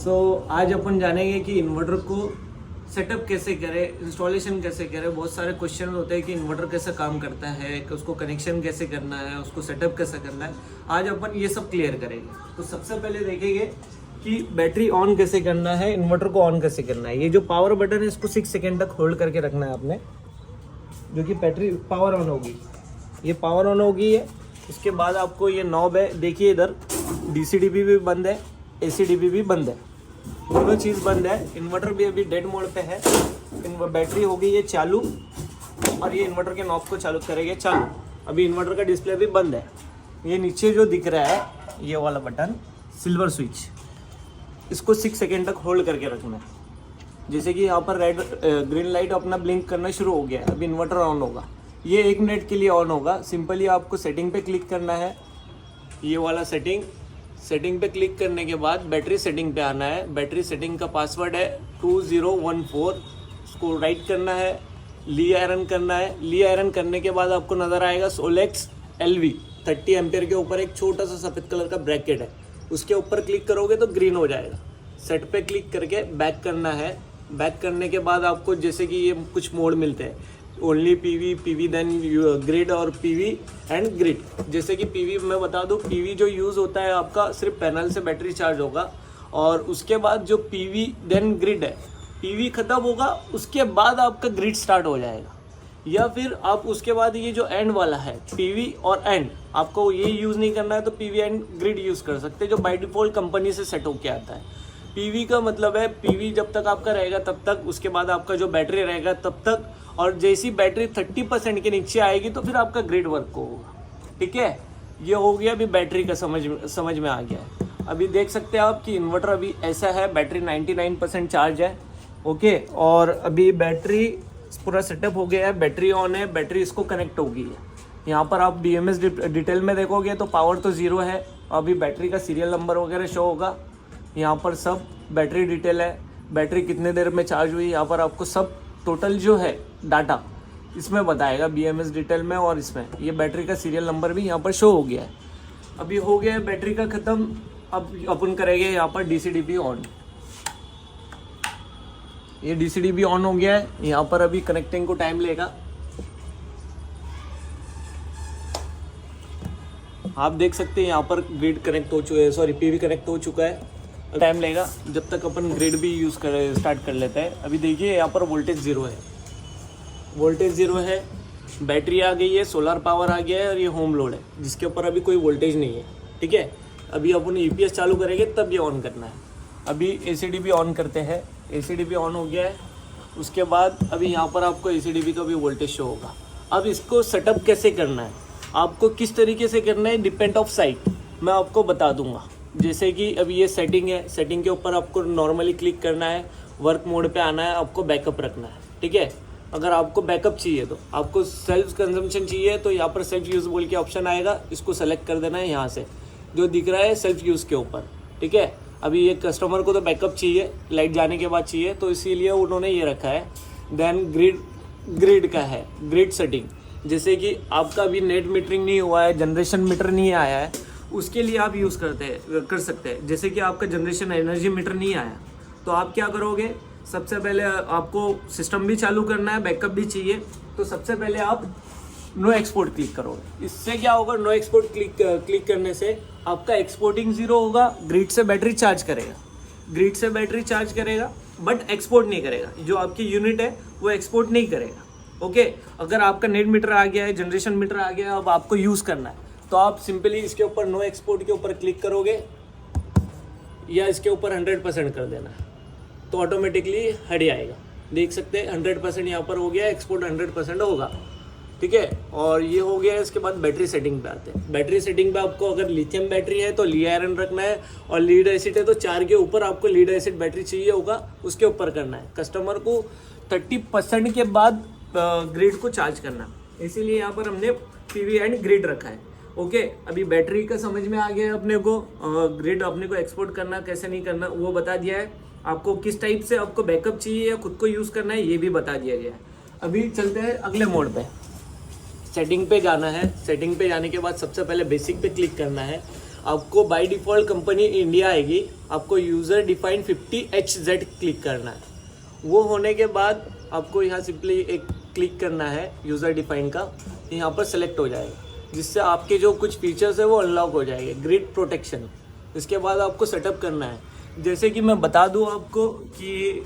आज अपन जानेंगे कि इन्वर्टर को सेटअप कैसे करें, इंस्टॉलेशन कैसे करें। बहुत सारे क्वेश्चन होते हैं कि इन्वर्टर कैसे काम करता है, कि उसको कनेक्शन कैसे करना है, उसको सेटअप कैसे करना है। आज अपन ये सब क्लियर करेंगे। तो सबसे पहले देखेंगे कि बैटरी ऑन कैसे करना है, इन्वर्टर को ऑन कैसे करना है। ये जो पावर बटन है इसको 6 सेकेंड तक होल्ड करके रखना है आपने, जो कि बैटरी पावर ऑन होगी। ये पावर ऑन होगी है। उसके बाद आपको ये नॉब है, देखिए इधर DCDP भी बंद है, ACDP भी बंद है, दोनों चीज़ बंद है। इन्वर्टर भी अभी डेड मोड पे है। बैटरी होगी ये चालू और ये इन्वर्टर के नॉब को चालू करेंगे चालू। अभी इन्वर्टर का डिस्प्ले भी बंद है। ये नीचे जो दिख रहा है ये वाला बटन सिल्वर स्विच, इसको 6 सेकेंड तक होल्ड करके रखना है। जैसे कि यहाँ पर रेड ग्रीन लाइट अपना ब्लिंक करना शुरू हो गया है, अभी इन्वर्टर ऑन होगा। ये 1 मिनट के लिए ऑन होगा। सिंपली आपको सेटिंग पे क्लिक करना है, ये वाला सेटिंग पे क्लिक करने के बाद बैटरी सेटिंग पे आना है। बैटरी सेटिंग का पासवर्ड है 2014, उसको राइट करना है, ली आयरन करना है। ली आयरन करने के बाद आपको नज़र आएगा सोलेक्स LV 30 एम्पियर के ऊपर एक छोटा सा सफ़ेद कलर का ब्रैकेट है, उसके ऊपर क्लिक करोगे तो ग्रीन हो जाएगा। सेट पे क्लिक करके बैक करना है। बैक करने के बाद आपको जैसे कि ये कुछ मोड मिलते हैं, ओनली PV देन ग्रिड और PV एंड ग्रिड। जैसे कि PV मैं बता दूं, PV जो यूज़ होता है आपका सिर्फ पैनल से बैटरी चार्ज होगा, और उसके बाद जो PV देन ग्रिड है, PV ख़त्म होगा उसके बाद आपका ग्रिड स्टार्ट हो जाएगा। या फिर आप उसके बाद ये जो एंड वाला है PV और एंड, आपको ये यूज़ नहीं करना है तो PV एंड ग्रिड यूज़ कर सकते हैं, जो बाय डिफ़ॉल्ट कंपनी से सेट होके आता है। PV का मतलब है PV जब तक आपका रहेगा तब तक, उसके बाद आपका जो बैटरी रहेगा तब तक, और जैसी बैटरी 30% के नीचे आएगी तो फिर आपका ग्रिड वर्क होगा। ठीक है, ये हो गया। अभी बैटरी का समझ में आ गया है। अभी देख सकते हैं आप कि इन्वर्टर अभी ऐसा है, बैटरी 99% चार्ज है। ओके, और अभी बैटरी पूरा सेटअप हो गया है, बैटरी ऑन है, बैटरी इसको कनेक्ट हो गई है। यहाँ पर आप BMS डिटेल में देखोगे तो पावर तो 0 है, अभी बैटरी का सीरियल नंबर वगैरह शो होगा। यहाँ पर सब बैटरी डिटेल है, बैटरी कितने देर में चार्ज हुई, यहाँ पर आपको सब टोटल जो है डाटा इसमें बताएगा BMS डिटेल में, और इसमें ये बैटरी का सीरियल नंबर भी यहाँ पर शो हो गया है। अभी हो गया है बैटरी का ख़त्म। अब अपन करेंगे यहाँ पर DCDP ऑन। ये DCDP ऑन हो गया है। यहाँ पर अभी कनेक्टिंग को टाइम लेगा, आप देख सकते हैं यहाँ पर ग्रिड कनेक्ट हो चुका है, सॉरी PV कनेक्ट हो चुका है। टाइम लेगा जब तक अपन ग्रिड भी यूज़ स्टार्ट कर लेते हैं। अभी देखिए यहाँ पर वोल्टेज 0 है, वोल्टेज 0 है, बैटरी आ गई है, सोलर पावर आ गया है, और ये होम लोड है जिसके ऊपर अभी कोई वोल्टेज नहीं है। ठीक है, अभी अपन EPS चालू करेंगे तब ये ऑन करना है। अभी ACDP ऑन करते हैं। ACDP ऑन हो गया है। उसके बाद अभी यहाँ पर आपको ACDP का भी वोल्टेज शो होगा। अब इसको सेटअप कैसे करना है, आपको किस तरीके से करना है, डिपेंड ऑफ साइट मैं आपको बता दूंगा। जैसे कि अभी ये सेटिंग है, सेटिंग के ऊपर आपको नॉर्मली क्लिक करना है, वर्क मोड पे आना है, आपको बैकअप रखना है। ठीक है, अगर आपको बैकअप चाहिए तो आपको सेल्फ कंजम्पशन चाहिए तो यहाँ पर सेल्फ यूज़ बोल के ऑप्शन आएगा, इसको सेलेक्ट कर देना है यहाँ से, जो दिख रहा है सेल्फ यूज़ के ऊपर। ठीक है, अभी ये कस्टमर को तो बैकअप चाहिए, लाइट जाने के बाद चाहिए, तो इसीलिए उन्होंने ये रखा है। देन ग्रिड का है, ग्रिड सेटिंग। जैसे कि आपका अभी नेट मीटरिंग नहीं हुआ है, जनरेशन मीटर नहीं आया है, उसके लिए आप यूज़ कर सकते हैं। जैसे कि आपका जनरेशन एनर्जी मीटर नहीं आया तो आप क्या करोगे, सबसे पहले आपको सिस्टम भी चालू करना है, बैकअप भी चाहिए, तो सबसे पहले आप नो एक्सपोर्ट क्लिक करोगे। इससे क्या होगा, नो एक्सपोर्ट क्लिक करने से आपका एक्सपोर्टिंग 0 होगा, ग्रिड से बैटरी चार्ज करेगा, बट एक्सपोर्ट नहीं करेगा। जो आपकी यूनिट है वो एक्सपोर्ट नहीं करेगा। ओके, अगर आपका नेट मीटर आ गया है, जनरेशन मीटर आ गया है, अब आपको यूज़ करना है तो आप सिंपली इसके ऊपर नो एक्सपोर्ट के ऊपर क्लिक करोगे, या इसके ऊपर 100% कर देना है तो ऑटोमेटिकली हट जाएगा। देख सकते हैं 100% यहाँ पर हो गया, एक्सपोर्ट 100% होगा। ठीक है, और ये हो गया। इसके बाद बैटरी सेटिंग पे आते हैं। बैटरी सेटिंग पे आपको अगर लिथियम बैटरी है तो ली आयरन रखना है, और लीड एसिड है तो 4 के ऊपर आपको लीड एसिड बैटरी चाहिए होगा, उसके ऊपर करना है। कस्टमर को 30% के बाद ग्रिड को चार्ज करना, इसीलिए यहाँ पर हमने PV एंड ग्रिड रखा है। ओके, अभी बैटरी का समझ में आ गया है अपने को, ग्रिड अपने को एक्सपोर्ट करना कैसे नहीं करना वो बता दिया है। आपको किस टाइप से आपको बैकअप चाहिए या खुद को यूज़ करना है ये भी बता दिया गया है। अभी चलते हैं अगले मोड पे। सेटिंग पे जाना है। सेटिंग पे जाने के बाद सबसे पहले बेसिक पे क्लिक करना है। आपको बाय डिफ़ॉल्ट कंपनी इंडिया आएगी, आपको यूज़र डिफाइंड 50HZ क्लिक करना है। वो होने के बाद आपको यहाँ सिंपली एक क्लिक करना है यूज़र डिफाइंड का, यहाँ पर सेलेक्ट हो जाएगा, जिससे आपके जो कुछ फीचर्स है वो अनलॉक हो जाएंगे। ग्रिड प्रोटेक्शन, इसके बाद आपको सेटअप करना है। जैसे कि मैं बता दूं आपको कि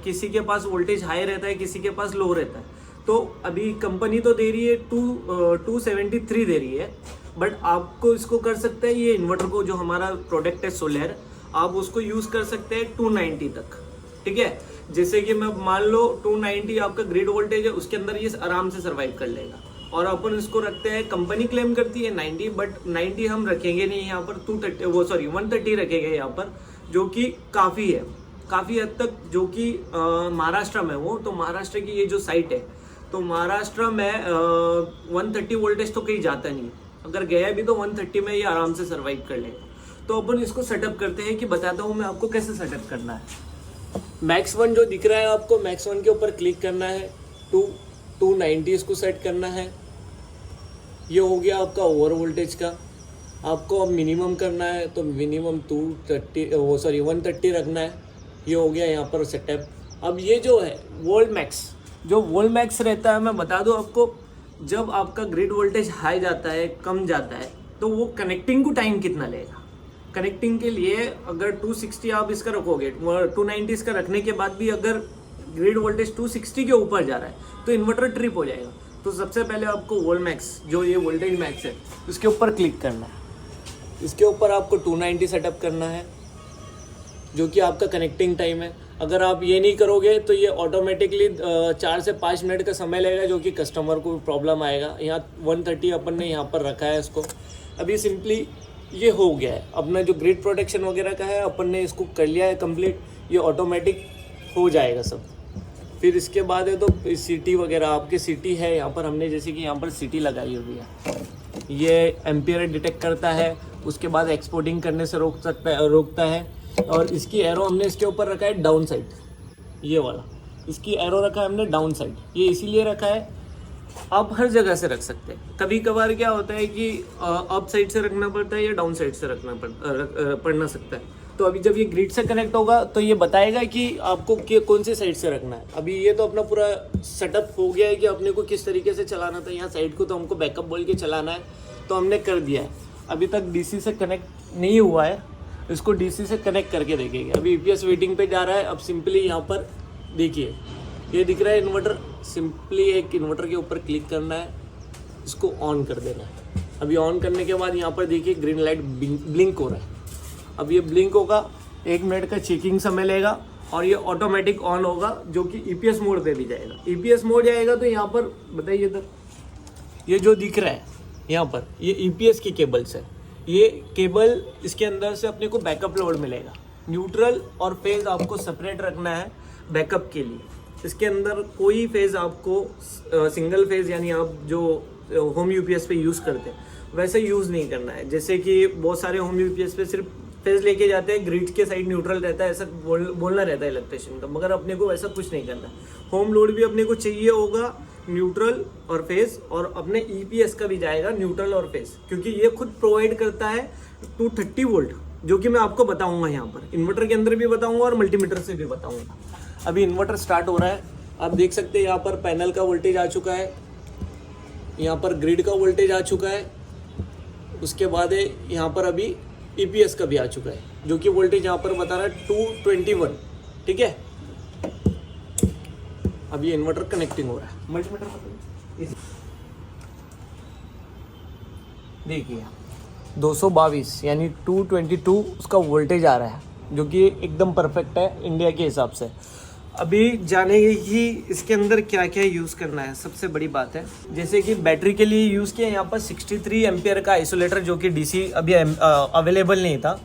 किसी के पास वोल्टेज हाई रहता है, किसी के पास लो रहता है। तो अभी कंपनी तो दे रही है 273 दे रही है, बट आपको इसको कर सकते हैं, ये इन्वर्टर को जो हमारा प्रोडक्ट है सोलर, आप उसको यूज़ कर सकते हैं 290 तक, ठीक है। जैसे कि मैं मान लो 290 आपका ग्रिड वोल्टेज है, उसके अंदर ये आराम से सर्वाइव कर लेगा। और अपन इसको रखते हैं, कंपनी क्लेम करती है 90, बट 90 हम रखेंगे नहीं यहाँ पर, 130 रखेंगे यहाँ पर, जो कि काफ़ी है, काफ़ी हद तक, जो कि महाराष्ट्र में हो। तो महाराष्ट्र की ये जो साइट है, तो महाराष्ट्र में 130 वोल्टेज तो कहीं जाता नहीं, अगर गया भी तो 130 में ये आराम से सर्वाइव कर लेगा। तो अपन इसको सेटअप करते हैं, कि बताता हूँ मैं आपको कैसे सेटअप करना है। मैक्स 1 जो दिख रहा है आपको, मैक्स 1 के ऊपर क्लिक करना है, 290 इसको सेट करना है। ये हो गया आपका ओवर वोल्टेज का। आपको अब मिनिमम करना है, तो मिनिमम 130 रखना है। ये हो गया यहाँ पर सेटअप। अब ये जो है वोल्ट मैक्स रहता है, मैं बता दूँ आपको, जब आपका ग्रिड वोल्टेज हाई जाता है, कम जाता है, तो वो कनेक्टिंग को टाइम कितना लेगा। कनेक्टिंग के लिए अगर 260 आप इसका रखोगे, 290 इसका रखने के बाद भी अगर ग्रिड वोल्टेज 260 के ऊपर जा रहा है तो इन्वर्टर ट्रिप हो जाएगा। तो सबसे पहले आपको वोल्ट मैक्स, जो ये वोल्टेज मैक्स है, उसके ऊपर क्लिक करना है। इसके ऊपर आपको 290 सेटअप करना है, जो कि आपका कनेक्टिंग टाइम है। अगर आप ये नहीं करोगे तो ये ऑटोमेटिकली 4 से 5 मिनट का समय लगेगा, जो कि कस्टमर को प्रॉब्लम आएगा। यहाँ 130 अपन ने यहाँ पर रखा है इसको। अभी सिंपली ये हो गया है अपना जो ग्रिड प्रोटेक्शन वगैरह का है, अपन ने इसको कर लिया है कंप्लीट। ये ऑटोमेटिक हो जाएगा सब। फिर इसके बाद है तो सीटी वगैरह, आपकी सीटी है यहाँ पर, हमने जैसे कि यहाँ पर सीटी लगाई हुई है। ये एम्पियर डिटेक्ट करता है, उसके बाद एक्सपोर्टिंग करने से रोकता है। और इसकी एरो हमने इसके ऊपर रखा है डाउन साइड, ये वाला इसकी एरो रखा है हमने डाउन साइड। ये इसीलिए रखा है, आप हर जगह से रख सकते हैं। कभी कभार क्या होता है कि अप साइड से रखना पड़ता है या डाउन साइड से रखना पड़ना सकता है। तो अभी जब ये ग्रिड से कनेक्ट होगा तो ये बताएगा कि आपको कौन सी साइड से रखना है। अभी ये तो अपना पूरा सेटअप हो गया है कि अपने को किस तरीके से चलाना था। यहाँ साइड को तो हमको बैकअप बोल के चलाना है, तो हमने कर दिया है। अभी तक डीसी से कनेक्ट नहीं हुआ है, इसको डीसी से कनेक्ट करके देखेंगे। अभी ईपीएस वेटिंग पे जा रहा है। अब सिंपली यहाँ पर देखिए, ये दिख रहा है इन्वर्टर। सिंपली एक इन्वर्टर के ऊपर क्लिक करना है, इसको ऑन कर देना है। अभी ऑन करने के बाद यहाँ पर देखिए ग्रीन लाइट ब्लिंक हो रहा है। अब ये ब्लिंक होगा, 1 मिनट का चेकिंग समय लेगा और ये ऑटोमेटिक ऑन होगा, जो कि ईपीएस मोड पे भी जाएगा। ईपीएस मोड जाएगा तो यहाँ पर बताइए इधर ये जो दिख रहा है यहाँ पर, ये ईपीएस की केबल्स है। ये केबल, इसके अंदर से अपने को बैकअप लोड मिलेगा। न्यूट्रल और फेज आपको सेपरेट रखना है बैकअप के लिए। इसके अंदर कोई फेज आपको सिंगल फेज, यानी आप जो होम यूपीएस पे यूज़ करते हैं वैसे यूज़ नहीं करना है। जैसे कि बहुत सारे होम यूपीएस पे सिर्फ फेज लेके जाते हैं, ग्रिड के साइड न्यूट्रल रहता है, ऐसा बोलना रहता है इलेक्ट्रिशियन का। मगर अपने को ऐसा कुछ नहीं करना है। होम लोड भी अपने को चाहिए होगा न्यूट्रल और फेज, और अपने ईपीएस का भी जाएगा न्यूट्रल और फेज, क्योंकि ये खुद प्रोवाइड करता है 230 वोल्ट, जो कि मैं आपको बताऊंगा यहाँ पर। इन्वर्टर के अंदर भी बताऊंगा और मल्टीमीटर से भी बताऊंगा। अभी इन्वर्टर स्टार्ट हो रहा है, आप देख सकते हैं यहाँ पर पैनल का वोल्टेज आ चुका है, यहाँ पर ग्रिड का वोल्टेज आ चुका है, उसके बाद है यहाँ पर अभी ईपीएस का भी आ चुका है, जो कि वोल्टेज यहाँ पर बता रहा है 221। ठीक है, अब ये इन्वर्टर कनेक्टिंग हो रहा है। मल्टीमीटर देखिए 222 यानी 222 उसका वोल्टेज आ रहा है, जो कि एकदम परफेक्ट है इंडिया के हिसाब से। अभी जानेंगे कि इसके अंदर क्या क्या यूज़ करना है। सबसे बड़ी बात है, जैसे कि बैटरी के लिए यूज़ किया यहाँ पर 63 एम्पियर का आइसोलेटर, जो कि डीसी अभी अवेलेबल नहीं था,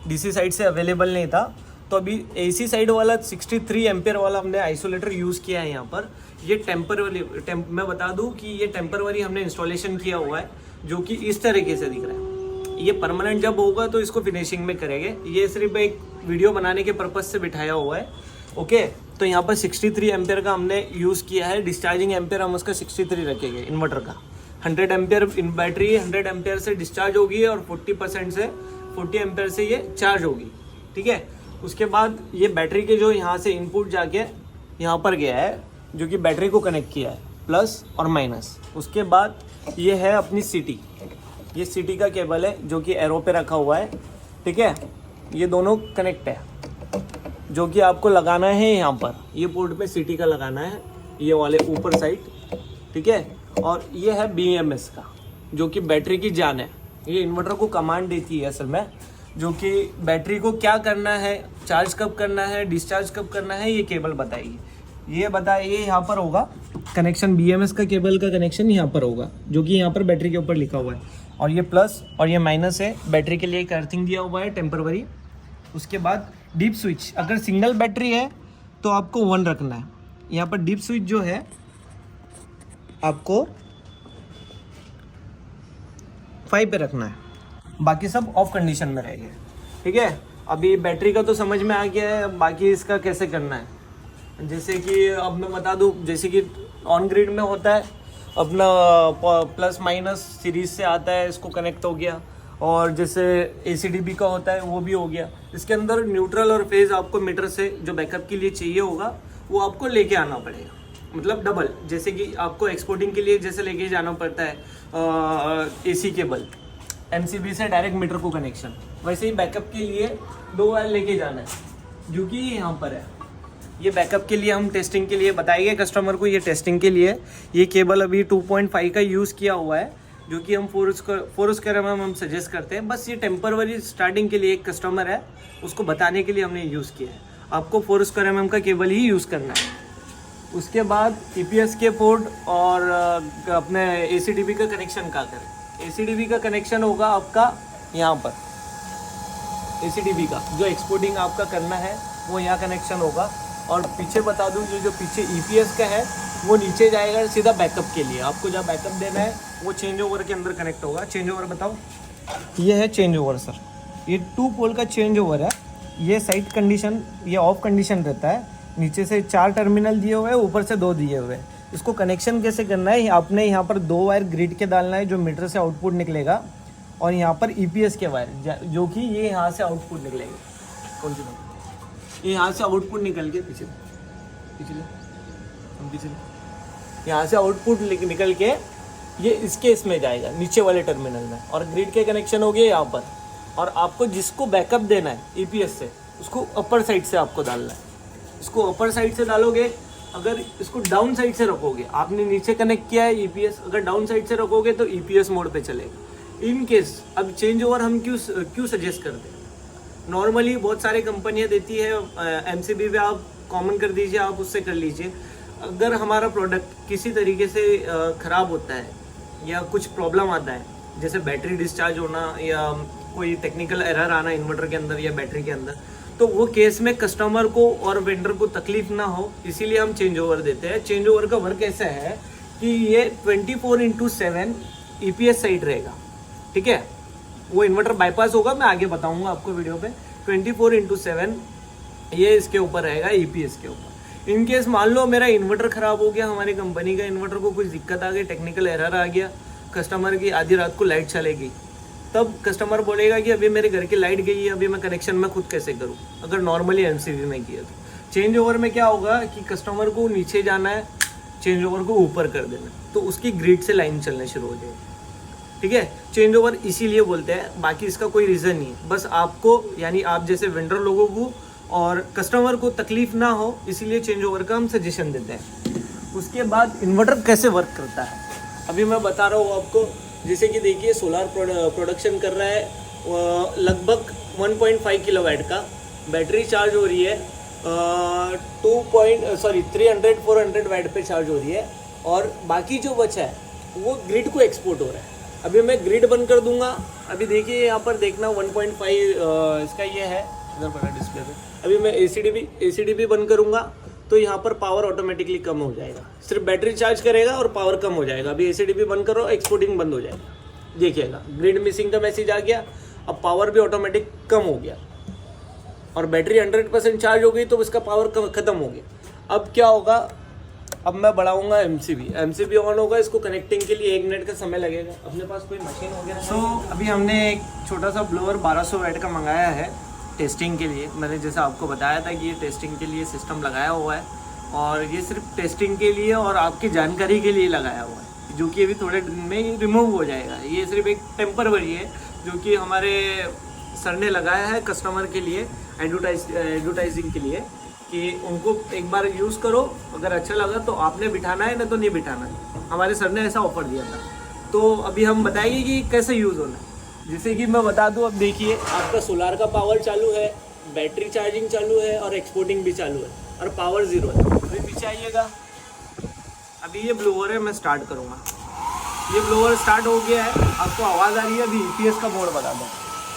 डीसी साइड से अवेलेबल नहीं था। तो अभी एसी साइड वाला 63 एम्पियर वाला हमने आइसोलेटर यूज़ किया है यहाँ पर। ये टेम्पररी मैं बता दूँ कि ये टेम्पररी हमने इंस्टॉलेशन किया हुआ है, जो कि इस तरीके से दिख रहा है। ये परमानेंट जब होगा तो इसको फिनिशिंग में करेंगे। ये सिर्फ एक वीडियो बनाने के पर्पज़ से बिठाया हुआ है। ओके, तो यहाँ पर 63 एम्पियर का हमने यूज़ किया है। डिस्चार्जिंग एम्पियर हम उसका 63 रखेंगे इन्वर्टर का। 100 एम्पियर इन बैटरी 100 एम्पियर से डिस्चार्ज होगी और 40 एम्पियर से ये चार्ज होगी, ठीक है। उसके बाद ये बैटरी के जो यहाँ से इनपुट जाके यहाँ पर गया है, जो कि बैटरी को कनेक्ट किया है, प्लस और माइनस। उसके बाद ये है अपनी सिटी, ये सिटी का केबल है जो कि एरो पे रखा हुआ है, ठीक है। ये दोनों कनेक्ट है, जो कि आपको लगाना है यहाँ पर, ये पोर्ट पे सिटी का लगाना है, ये वाले ऊपर साइड, ठीक है। और ये है BMS का, जो कि बैटरी की जान है। ये इन्वर्टर को कमांड देती है असल में, जो कि बैटरी को क्या करना है, चार्ज कब करना है, डिस्चार्ज कब करना है, ये केबल बताएगी। ये बताइए यहाँ पर होगा कनेक्शन, BMS का केबल का कनेक्शन यहाँ पर होगा, जो कि यहाँ पर बैटरी के ऊपर लिखा हुआ है। और ये प्लस और ये माइनस है, बैटरी के लिए एक अर्थिंग दिया हुआ है टेम्परवरी। उसके बाद डीप स्विच, अगर सिंगल बैटरी है तो आपको 1 रखना है। यहाँ पर डीप स्विच जो है आपको 5 पे रखना है, बाकी सब ऑफ कंडीशन में रहेंगे, ठीक है। अभी बैटरी का तो समझ में आ गया है, बाकी इसका कैसे करना है। जैसे कि अब मैं बता दूं, जैसे कि ऑन ग्रिड में होता है अपना प्लस माइनस सीरीज से आता है, इसको कनेक्ट हो गया। और जैसे ACDB का होता है वो भी हो गया। इसके अंदर न्यूट्रल और फेज आपको मीटर से जो बैकअप के लिए चाहिए होगा वो आपको लेके आना पड़ेगा, मतलब डबल। जैसे कि आपको एक्सपोर्टिंग के लिए जैसे लेके जाना पड़ता है AC केबल MCB से डायरेक्ट मीटर को कनेक्शन, वैसे ही बैकअप के लिए 2 वायर लेके जाना है, जो कि यहाँ पर है। ये बैकअप के लिए हम टेस्टिंग के लिए बताएंगे कस्टमर को, ये टेस्टिंग के लिए ये केबल अभी 2.5 का यूज़ किया हुआ है, जो कि हम 4 स्क्वायर mm हम सजेस्ट करते हैं। बस ये टेम्परवरी स्टार्टिंग के लिए एक कस्टमर है, उसको बताने के लिए हमने यूज़ किया है। आपको 4 स्क्वायर mm का केबल ही यूज़ करना है। उसके बाद EPS के पोर्ट और अपने ACDB का कनेक्शन क्या करें। ACDB का कनेक्शन होगा आपका यहाँ पर, ACDB का जो एक्सपोर्टिंग आपका करना है वो यहाँ कनेक्शन होगा। और पीछे बता दूँ, जो पीछे EPS का है वो नीचे जाएगा सीधा बैकअप के लिए। आपको जहाँ बैकअप देना है वो चेंज ओवर के अंदर कनेक्ट होगा। चेंज ओवर बताओ, ये है चेंज ओवर सर, ये 2 पोल का चेंज ओवर है। ये साइड कंडीशन, ये ऑफ कंडीशन रहता है। नीचे से 4 टर्मिनल दिए हुए हैं, ऊपर से 2 दिए हुए हैं। इसको कनेक्शन कैसे करना है, आपने यहाँ पर 2 वायर ग्रिड के डालना है जो मीटर से आउटपुट निकलेगा, और यहाँ पर EPS के वायर जो कि ये यहाँ से आउटपुट निकलेगा। कौन सी बात, ये यहाँ से आउटपुट निकल के पीछे यहाँ से आउटपुट निकल के ये इसके इसमें जाएगा नीचे वाले टर्मिनल में, और ग्रिड के कनेक्शन हो गए यहाँ पर। और आपको जिसको बैकअप देना है EPS से, उसको अपर साइड से आपको डालना है। इसको अपर साइड से डालोगे, अगर इसको डाउन साइड से रखोगे, आपने नीचे कनेक्ट किया है EPS, अगर डाउन साइड से रखोगे तो EPS मोड पे चलेगा। इन केस अब चेंज ओवर हम क्यों सजेस्ट करते हैं, नॉर्मली बहुत सारे कंपनियां देती है MCB पे आप कॉमन कर दीजिए, आप उससे कर लीजिए। अगर हमारा प्रोडक्ट किसी तरीके से ख़राब होता है या कुछ प्रॉब्लम आता है, जैसे बैटरी डिस्चार्ज होना या कोई टेक्निकल एरर आना इन्वर्टर के अंदर या बैटरी के अंदर, तो वो केस में कस्टमर को और वेंडर को तकलीफ ना हो, इसीलिए हम चेंज ओवर देते हैं। चेंज ओवर का वर्क ऐसा है कि ये 24/7 EPS साइड रहेगा, ठीक है। वो इन्वर्टर बाईपास होगा, मैं आगे बताऊंगा आपको वीडियो पे। 24/7 ये इसके ऊपर रहेगा, EPS के ऊपर। इन केस मान लो मेरा इन्वर्टर ख़राब हो गया, हमारी कंपनी का इन्वर्टर को कुछ दिक्कत आ गई, टेक्निकल एरर आ गया, कस्टमर की आधी रात को लाइट चलेगी, तब कस्टमर बोलेगा कि अभी मेरे घर की लाइट गई है, अभी मैं कनेक्शन में खुद कैसे करूँ, अगर नॉर्मली MCB में किया तो। चेंज ओवर में क्या होगा कि कस्टमर को नीचे जाना है, चेंज ओवर को ऊपर कर देना, तो उसकी ग्रिड से लाइन चलना शुरू हो जाएगी, ठीक है। चेंज ओवर इसीलिए बोलते हैं, बाकी इसका कोई रीज़न नहीं है। बस आपको, यानी आप जैसे वेंडर लोगों को और कस्टमर को तकलीफ ना हो, इसीलिए चेंज ओवर का हम सजेशन देते हैं। उसके बाद इन्वर्टर कैसे वर्क करता है अभी मैं बता रहा हूँ आपको। जैसे कि देखिए, सोलार प्रोडक्शन कर रहा है लगभग 1.5 किलोवाट का, बैटरी चार्ज हो रही है 300-400 वाट पे चार्ज हो रही है, और बाकी जो बचा है वो ग्रिड को एक्सपोर्ट हो रहा है। अभी मैं ग्रिड बंद कर दूंगा, अभी देखिए यहाँ पर देखना 1.5 इसका ये है, इधर पड़ा डिस्प्ले पे। अभी मैं ACDB बंद करूंगा तो यहाँ पर पावर ऑटोमेटिकली कम हो जाएगा, सिर्फ बैटरी चार्ज करेगा और पावर कम हो जाएगा। अभी ACDB बंद करो, एक्सपोर्टिंग बंद हो जाएगा, देखिएगा ग्रिड मिसिंग का मैसेज आ गया। अब पावर भी ऑटोमेटिक कम हो गया, और बैटरी 100% चार्ज हो गई तो उसका पावर खत्म हो गया। अब क्या होगा, अब मैं बढ़ाऊंगा एमसीबी ऑन होगा। इसको कनेक्टिंग के लिए 1 मिनट का समय लगेगा। अपने पास कोई मशीन वगैरह अभी हमने एक छोटा सा ब्लोअर 1200 वाट का मंगाया है टेस्टिंग के लिए। मैंने जैसा आपको बताया था कि ये टेस्टिंग के लिए सिस्टम लगाया हुआ है, और ये सिर्फ टेस्टिंग के लिए और आपकी जानकारी के लिए लगाया हुआ है, जो कि अभी थोड़े दिन में ही रिमूव हो जाएगा। ये सिर्फ एक टेम्पररी है जो कि हमारे सर ने लगाया है कस्टमर के लिए, एडवर्टाइजिंग के लिए, कि उनको एक बार यूज़ करो, अगर अच्छा लगा तो आपने बिठाना है, ना तो नहीं बिठाना है। हमारे सर ने ऐसा ऑफर दिया था। तो अभी हम बताएंगे कि कैसे यूज़ होना है। जैसे कि मैं बता दूं, अब देखिए आपका सोलार का पावर चालू है, बैटरी चार्जिंग चालू है और एक्सपोर्टिंग भी चालू है, और पावर 0 है। अभी पीछे आइएगा। अभी ये ब्लोअर है, मैं स्टार्ट करूँगा। ये ब्लोअर स्टार्ट हो गया है, आपको आवाज़ आ रही है। अभी EPS का मोड बता दूँ।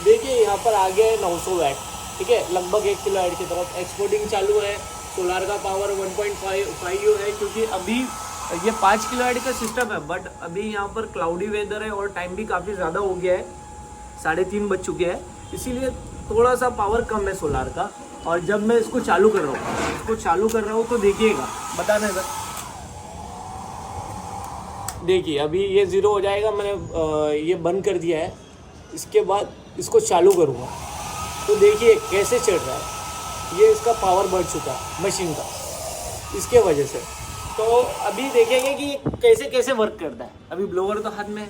देखिए यहाँ पर आ गया है 900 वाट, ठीक है, लगभग 1 किलो वाट की तरफ। एक्सपोर्टिंग चालू है। सोलार का पावर 1.5 है, क्योंकि अभी ये 5 किलो वाट का सिस्टम है, बट अभी यहाँ पर क्लाउडी वेदर है और टाइम भी काफ़ी ज़्यादा हो गया है, 3:30 बज चुके हैं, इसीलिए थोड़ा सा पावर कम है सोलार का। और जब मैं इसको चालू कर रहा हूँ तो देखिएगा, बताना सर। देखिए अभी ये 0 हो जाएगा। मैंने ये बंद कर दिया है। इसके बाद इसको चालू करूँगा तो देखिए कैसे चल रहा है। ये इसका पावर बढ़ चुका है मशीन का, इसके वजह से। तो अभी देखेंगे कि ये कैसे कैसे वर्क करता है। अभी ब्लोअर तो हाथ में है।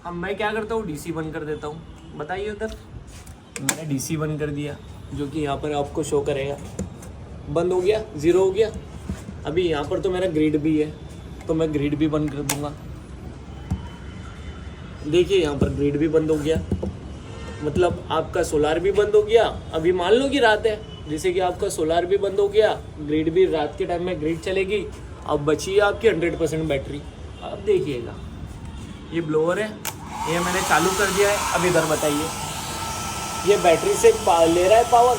अब मैं क्या करता हूँ, DC बंद कर देता हूँ। बताइए उधर, मैंने DC बंद कर दिया, जो कि यहाँ पर आपको शो करेगा। बंद हो गया, 0 हो गया। अभी यहाँ पर तो मेरा ग्रिड भी है, तो मैं ग्रिड भी बंद कर दूँगा। देखिए यहाँ पर ग्रिड भी बंद हो गया, मतलब आपका सोलार भी बंद हो गया। अभी मान लो कि रात है, जैसे कि आपका सोलार भी बंद हो गया, ग्रिड भी, रात के टाइम में ग्रिड चलेगी। अब बची है आपकी 100% बैटरी। अब देखिएगा ये ब्लोअर है, ये मैंने चालू कर दिया है। अब इधर बताइए, ये बैटरी से ले रहा है पावर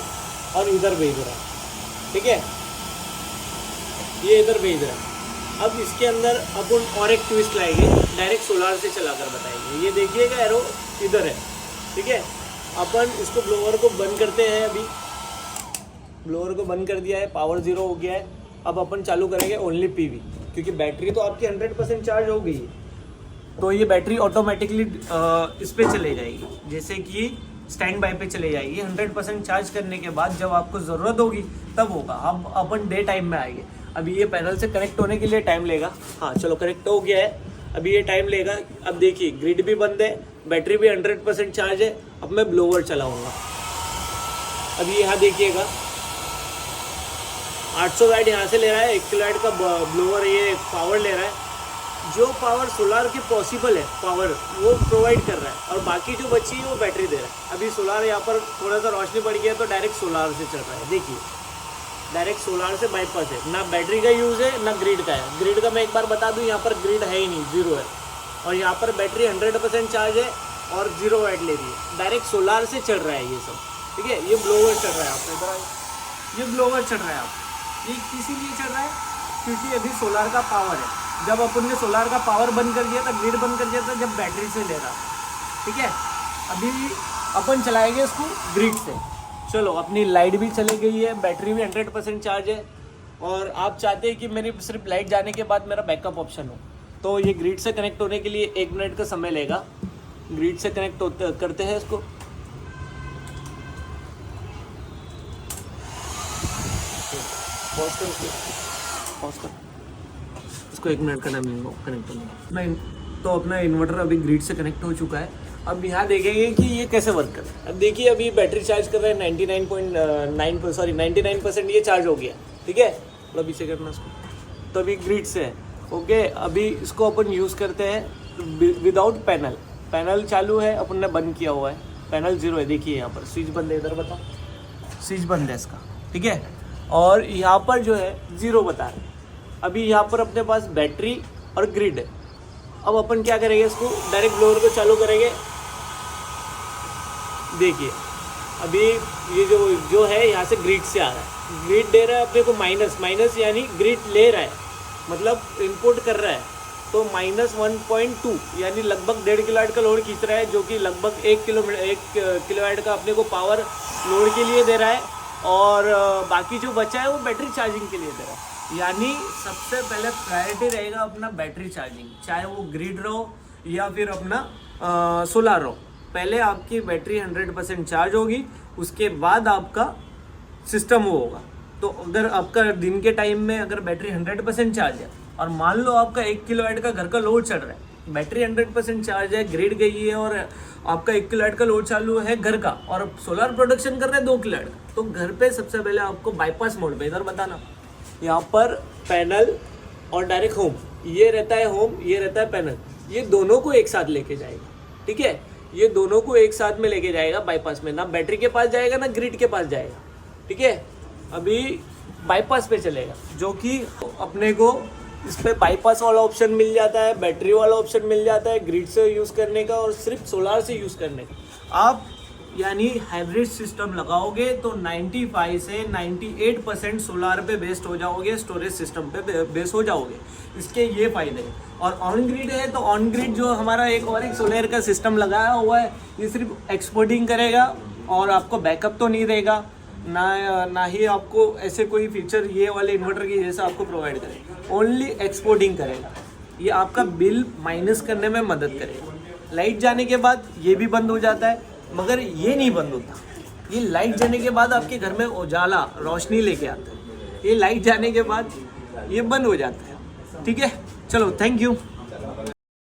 और इधर भेज रहा है, ठीक है, ये इधर भेज रहा है। अब इसके अंदर अपन और एक ट्विस्ट लाएंगे, डायरेक्ट सोलार से चलाकर बताएंगे। ये देखिएगा एरो इधर है, ठीक है। अपन इसको ब्लोअर को बंद करते हैं। अभी ब्लोअर को बंद कर दिया है, पावर 0 हो गया है। अब अपन चालू करेंगे ओनली PV, क्योंकि बैटरी तो आपकी 100% चार्ज हो गई है, तो ये बैटरी ऑटोमेटिकली इस पे चले जाएगी, जैसे कि स्टैंड बाय पे चले जाएगी। 100% चार्ज करने के बाद जब आपको ज़रूरत होगी तब होगा। अब अपन डे टाइम में आएंगे। अभी ये पैनल से कनेक्ट होने के लिए टाइम लेगा। हाँ चलो, कनेक्ट हो गया है। अभी ये टाइम लेगा। अब देखिए ग्रिड भी बंद है, बैटरी भी 100% चार्ज है। अब मैं ब्लोअर चलाऊंगा। अभी यहाँ देखिएगा 800 वाट यहाँ से ले रहा है, 1 किलो वाट का ब्लोअर ये पावर ले रहा है। जो पावर सोलार की पॉसिबल है पावर, वो प्रोवाइड कर रहा है, और बाकी जो बची है वो बैटरी दे रहा है। अभी सोलार यहाँ पर थोड़ा सा रोशनी पड़ गया, तो डायरेक्ट सोलार से चल रहा है। देखिए डायरेक्ट सोलार से बाईपास है, ना बैटरी का यूज़ है ना ग्रिड का है। ग्रिड का मैं एक बार बता दूं, यहाँ पर ग्रिड है ही नहीं, 0 है। और यहाँ पर बैटरी 100% चार्ज है और 0 वाट ले रही है। डायरेक्ट सोलार से चल रहा है ये सब, ठीक है। ये ब्लोअर चल रहा है, आप इधर आए, ये ब्लोअर चल रहा है। आप ये इसीलिए चल रहा है क्योंकि अभी सोलार का पावर है। जब अपन ने सोलार का पावर बंद कर दिया था, ग्रिड बंद कर दिया था, जब बैटरी से ले रहा, ठीक है। अभी अपन चलाएंगे इसको ग्रिड से। चलो, अपनी लाइट भी चली गई है, बैटरी भी 100% चार्ज है, और आप चाहते हैं कि मेरी सिर्फ लाइट जाने के बाद मेरा बैकअप ऑप्शन हो, तो ये ग्रिड से कनेक्ट होने के लिए 1 मिनट का समय लेगा। ग्रिड से कनेक्ट करते हैं इसको। पॉज कर इसको, 1 मिनट का टाइम लेगा कनेक्ट होने का। तो अपना इन्वर्टर अभी ग्रिड से कनेक्ट हो चुका है। अब यहाँ देखेंगे कि ये कैसे वर्क कर रहा है। अब देखिए अभी बैटरी चार्ज कर रहा है 99% ये चार्ज हो गया, ठीक है। थोड़ा पीछे करना इसको। तो अभी ग्रिड से है, ओके। अभी इसको अपन यूज़ करते हैं विदाउट पैनल। पैनल चालू है, अपन ने बंद किया हुआ है। पैनल 0 है, देखिए यहाँ पर स्विच बंद है, इधर बताओ, स्विच बंद है इसका, ठीक है। और यहाँ पर जो है 0 बता रहे हैं। अभी यहाँ पर अपने पास बैटरी और ग्रिड है। अब अपन क्या करेंगे, इसको डायरेक्ट ब्लोअर को चालू करेंगे। देखिए अभी ये जो है यहाँ से ग्रिड से आ रहा है, ग्रिड दे रहा है अपने को माइनस यानी ग्रिड ले रहा है, मतलब इनपुट कर रहा है, तो -1.2 यानी लगभग 1.5 किलोवाट का लोड खींच रहा है, जो कि लगभग 1 किलोवाट का अपने को पावर लोड के लिए दे रहा है। और बाकी जो बचा है वो बैटरी चार्जिंग के लिए दे रहा है। यानी सबसे पहले प्रायोरिटी रहेगा अपना बैटरी चार्जिंग, चाहे वो ग्रिड रहो या फिर अपना सोलार रहो। पहले आपकी बैटरी 100% चार्ज होगी, उसके बाद आपका सिस्टम वो होगा। तो अगर आपका दिन के टाइम में अगर बैटरी 100% चार्ज है और मान लो आपका 1 किलोवाट का घर का लोड चल रहा है, बैटरी 100% चार्ज है, ग्रिड गई है और आपका 1 किलोवाट का लोड चालू है घर का और सोलार प्रोडक्शन कर रहे हैं 2 किलोवाट का, तो घर पे सबसे पहले आपको बाईपास मोड पे इधर बताना, यहाँ पर पैनल और डायरेक्ट होम, ये रहता है होम, ये रहता है पैनल, ये दोनों को एक साथ लेके जाएगा। ठीक है, ये दोनों को एक साथ में लेके जाएगा बाईपास में, ना बैटरी के पास जाएगा ना ग्रिड के पास जाएगा। ठीक है, अभी बाईपास पे चलेगा, जो कि अपने को इस पे बाईपास वाला ऑप्शन मिल जाता है, बैटरी वाला ऑप्शन मिल जाता है, ग्रिड से यूज़ करने का और सिर्फ सोलार से यूज़ करने का। आप यानी हाइब्रिड सिस्टम लगाओगे तो 95 से 98% सोलार पे बेस्ड हो जाओगे, स्टोरेज सिस्टम पे बेस्ड हो जाओगे। इसके ये फ़ायदे हैं। और ऑन ग्रिड है तो ऑन ग्रिड जो हमारा एक सोलर का सिस्टम लगाया हुआ है, ये सिर्फ एक्सपोर्टिंग करेगा और आपको बैकअप तो नहीं देगा, ना ही आपको ऐसे कोई फीचर ये वाले इन्वर्टर की जैसा आपको प्रोवाइड करेगा, ओनली एक्सपोर्टिंग करेगा। ये आपका बिल माइनस करने में मदद करेगा। लाइट जाने के बाद ये भी बंद हो जाता है, मगर ये नहीं बंद होता। ये लाइट जाने के बाद आपके घर में उजाला रोशनी लेके आता है, ये लाइट जाने के बाद ये बंद हो जाता है। ठीक है, चलो थैंक यू।